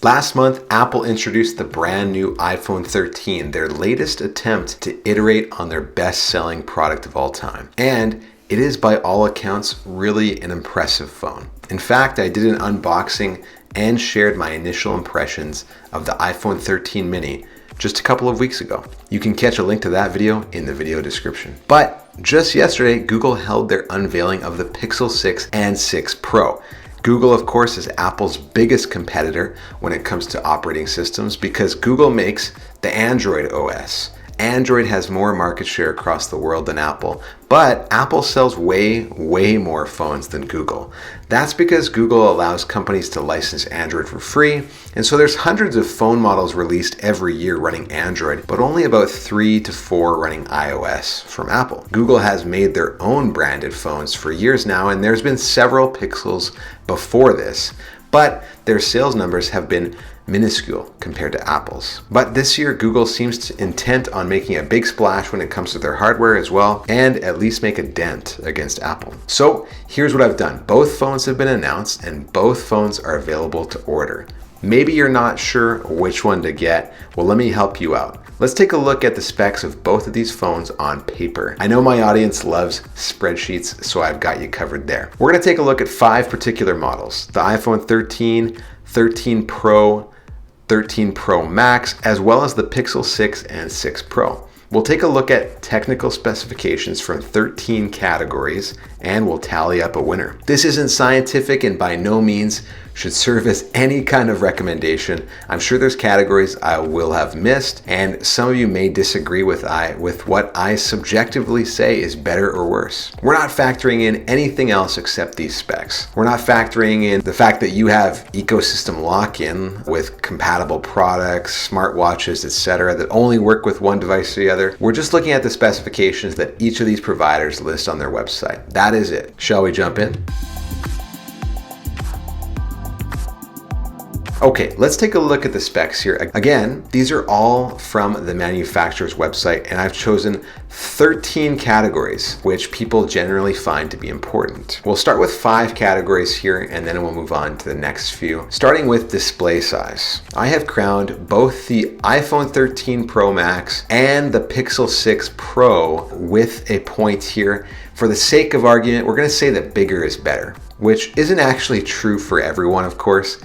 Last month, Apple introduced the brand new iPhone 13, their latest attempt to iterate on their best-selling product of all time. And it is, by all accounts, really an impressive phone. In fact, I did an unboxing and shared my initial impressions of the iPhone 13 mini just a couple of weeks ago. You can catch a link to that video in the video description. But just yesterday, Google held their unveiling of the Pixel 6 and 6 Pro. Google, of course, is Apple's biggest competitor when it comes to operating systems because Google makes the Android OS. Android has more market share across the world than Apple, but Apple sells way more phones than Google. That's because Google allows companies to license Android for free, and so there's hundreds of phone models released every year running Android, but only about 3 to 4 running iOS from Apple. Google has made their own branded phones for years now, and there's been several Pixels before this, but their sales numbers have been minuscule compared to Apple's. But this year, Google seems intent on making a big splash when it comes to their hardware as well, and at least make a dent against Apple. So here's what I've done. Both phones have been announced and both phones are available to order. Maybe you're not sure which one to get. Well, let me help you out. Let's take a look at the specs of both of these phones on paper. I know my audience loves spreadsheets, so I've got you covered there. We're gonna take a look at 5 particular models: the iPhone 13, 13 Pro, 13 Pro Max, as well as the Pixel 6 and 6 Pro. We'll take a look at technical specifications from 13 categories and we'll tally up a winner. This isn't scientific and by no means should serve as any kind of recommendation. I'm sure there's categories I will have missed, and some of you may disagree with what I subjectively say is better or worse. We're not factoring in anything else except these specs. We're not factoring in the fact that you have ecosystem lock-in with compatible products, smartwatches, etc., that only work with one device or the other. We're just looking at the specifications that each of these providers list on their website. That is it. Shall we jump in? Okay, let's take a look at the specs here. Again, these are all from the manufacturer's website, and I've chosen 13 categories, which people generally find to be important. We'll start with 5 categories here, and then we'll move on to the next few. Starting with display size. I have crowned both the iPhone 13 Pro Max and the Pixel 6 Pro with a point here. For the sake of argument, we're gonna say that bigger is better, which isn't actually true for everyone, of course,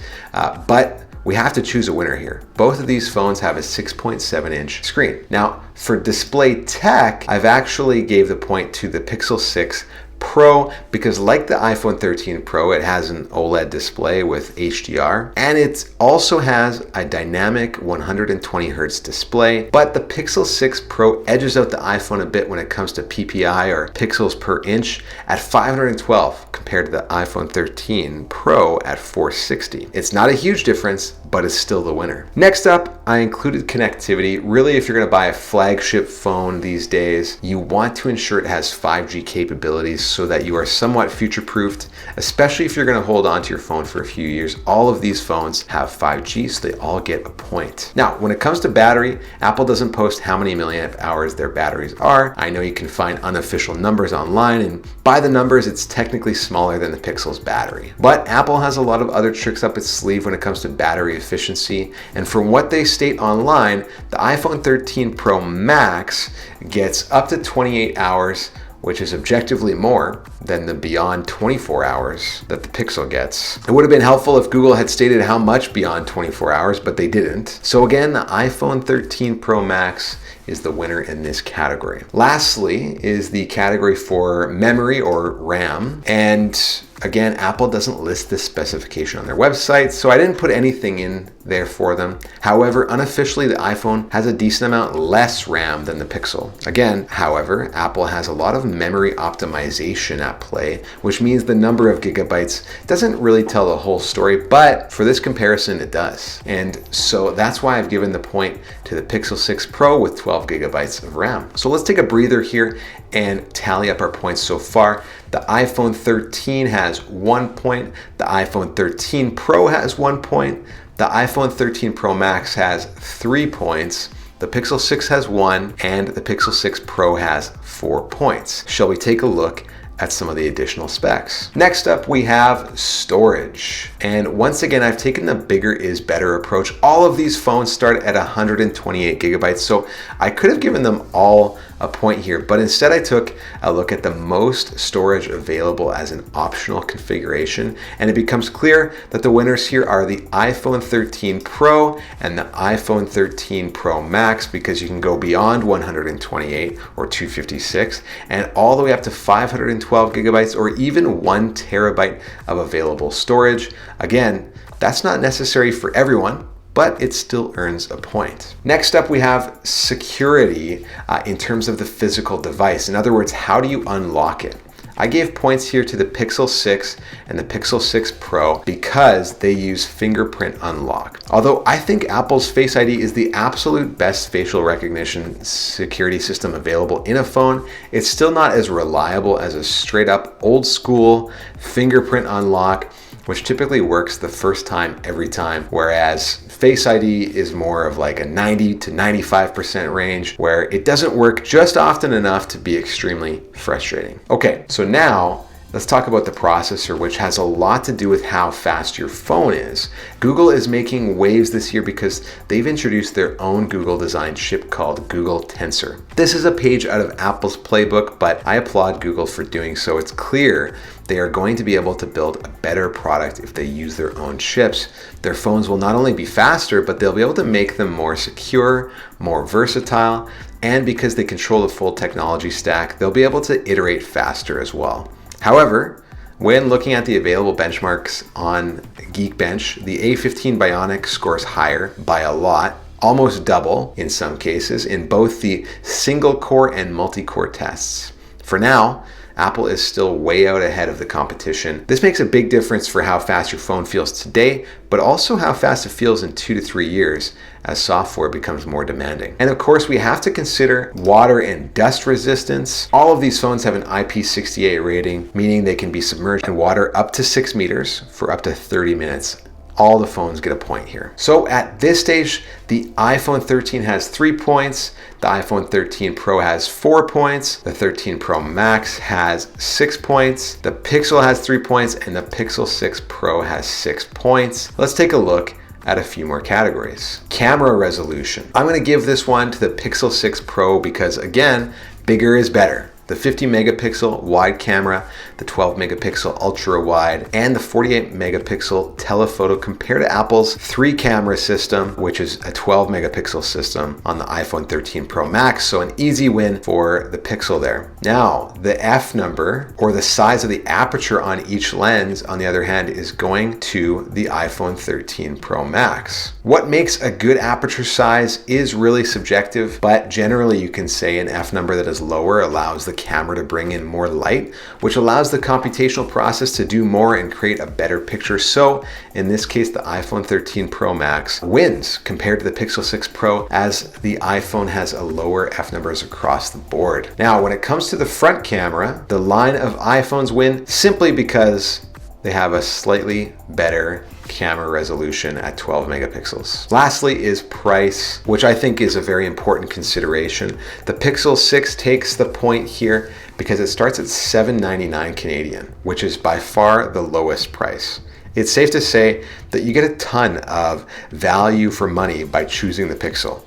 but we have to choose a winner here. Both of these phones have a 6.7-inch screen. Now, for display tech, I've actually gave the point to the Pixel 6 Pro because, like the iPhone 13 Pro, it has an OLED display with HDR, and it also has a dynamic 120 Hz display. But the Pixel 6 Pro edges out the iPhone a bit when it comes to PPI, or pixels per inch, at 512 compared to the iPhone 13 Pro at 460. It's not a huge difference, but it's still the winner. Next up, I included connectivity. Really, if you're gonna buy a flagship phone these days, you want to ensure it has 5G capabilities so that you are somewhat future-proofed, especially if you're gonna hold on to your phone for a few years. All of these phones have 5G, so they all get a point. Now, when it comes to battery, Apple doesn't post how many milliamp hours their batteries are. I know you can find unofficial numbers online, and by the numbers, it's technically smaller than the Pixel's battery. But Apple has a lot of other tricks up its sleeve when it comes to battery efficiency, and from what they state online, the iPhone 13 Pro Max gets up to 28 hours, which is objectively more than the beyond 24 hours that the Pixel gets. It would have been helpful if Google had stated how much beyond 24 hours, but they didn't. So again, the iPhone 13 Pro Max is the winner in this category. Lastly is the category for memory, or RAM, and again, Apple doesn't list this specification on their website, so I didn't put anything in there for them. However, unofficially, the iPhone has a decent amount less RAM than the Pixel. Again, however, Apple has a lot of memory optimization at play, which means the number of gigabytes doesn't really tell the whole story, but for this comparison, it does. And so that's why I've given the point to the Pixel 6 Pro with 12 gigabytes of RAM. So let's take a breather here and tally up our points so far. The iPhone 13 has 1 point, the iPhone 13 Pro has 1 point, the iPhone 13 Pro Max has 3 points, the Pixel 6 has 1, and the Pixel 6 Pro has 4 points. Shall we take a look at some of the additional specs. Next up, we have storage. And once again, I've taken the bigger is better approach. All of these phones start at 128 gigabytes, so I could have given them all a point here, but instead I took a look at the most storage available as an optional configuration, and it becomes clear that the winners here are the iPhone 13 Pro and the iPhone 13 Pro Max, because you can go beyond 128 or 256 and all the way up to 512 gigabytes or even 1 terabyte of available storage. Again, that's not necessary for everyone, but it still earns a point. Next up, we have security in terms of the physical device. In other words, how do you unlock it? I gave points here to the Pixel 6 and the Pixel 6 Pro because they use fingerprint unlock. Although I think Apple's Face ID is the absolute best facial recognition security system available in a phone, it's still not as reliable as a straight up old school fingerprint unlock, which typically works the first time every time, whereas Face ID is more of like a 90 to 95% range where it doesn't work just often enough to be extremely frustrating. Okay, so now let's talk about the processor, which has a lot to do with how fast your phone is. Google is making waves this year because they've introduced their own Google designed chip called Google Tensor. This is a page out of Apple's playbook, but I applaud Google for doing so. It's clear they are going to be able to build a better product if they use their own chips. Their phones will not only be faster, but they'll be able to make them more secure, more versatile, and because they control the full technology stack, they'll be able to iterate faster as well. However, when looking at the available benchmarks on Geekbench, the A15 Bionic scores higher by a lot, almost double in some cases, in both the single core and multi-core tests. For now, Apple is still way out ahead of the competition. This makes a big difference for how fast your phone feels today, but also how fast it feels in 2 to 3 years as software becomes more demanding. And of course, we have to consider water and dust resistance. All of these phones have an IP68 rating, meaning they can be submerged in water up to 6 meters for up to 30 minutes. All the phones get a point here. So at this stage, the iPhone 13 has 3 points, the iPhone 13 Pro has 4 points, the 13 Pro Max has 6 points, the Pixel has 3 points, and the Pixel 6 Pro has 6 points. Let's take a look at a few more categories. Camera resolution. I'm gonna give this one to the Pixel 6 Pro because again, bigger is better. The 50 megapixel wide camera, the 12 megapixel ultra wide, and the 48 megapixel telephoto compare to Apple's 3 camera system, which is a 12 megapixel system on the iPhone 13 Pro Max. So an easy win for the Pixel there. Now, the F number, or the size of the aperture on each lens, on the other hand, is going to the iPhone 13 Pro Max. What makes a good aperture size is really subjective, but generally you can say an F number that is lower allows the camera to bring in more light, which allows the computational process to do more and create a better picture. So in this case, the iPhone 13 Pro Max wins compared to the Pixel 6 Pro, as the iPhone has a lower F numbers across the board. Now, when it comes to the front camera, the line of iPhones win simply because they have a slightly better camera resolution at 12 megapixels. Lastly is price, which I think is a very important consideration. The Pixel 6 takes the point here because it starts at $799 Canadian, which is by far the lowest price. It's safe to say that you get a ton of value for money by choosing the Pixel.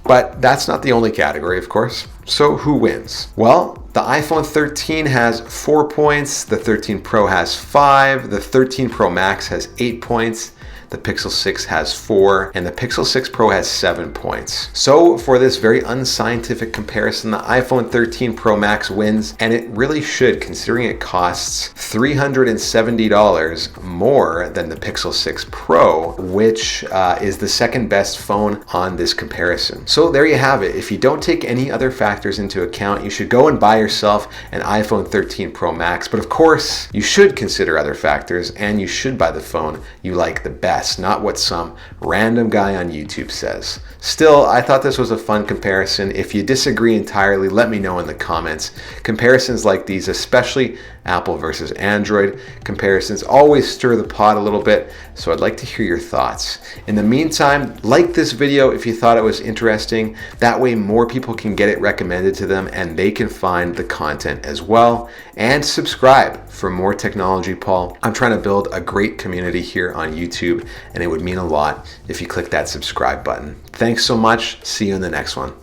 But that's not the only category, of course. So who wins? Well, the iPhone 13 has 4 points, the 13 Pro has 5, the 13 Pro Max has 8 points, the Pixel 6 has 4, and the Pixel 6 Pro has 7 points. So for this very unscientific comparison, the iPhone 13 Pro Max wins, and it really should, considering it costs $370 more than the Pixel 6 Pro, which is the second best phone on this comparison. So there you have it. If you don't take any other factors into account, you should go and buy yourself an iPhone 13 Pro Max. But of course, you should consider other factors, and you should buy the phone you like the best. best, not what some random guy on YouTube says. Still, I thought this was a fun comparison. If you disagree entirely, let me know in the comments. Comparisons like these, especially Apple versus Android comparisons, always stir the pot a little bit, so I'd like to hear your thoughts. In the meantime, like this video if you thought it was interesting. That way more people can get it recommended to them and they can find the content as well. And subscribe for more technology, Paul. I'm trying to build a great community here on YouTube, and it would mean a lot if you click that subscribe button. Thanks so much. See you in the next one.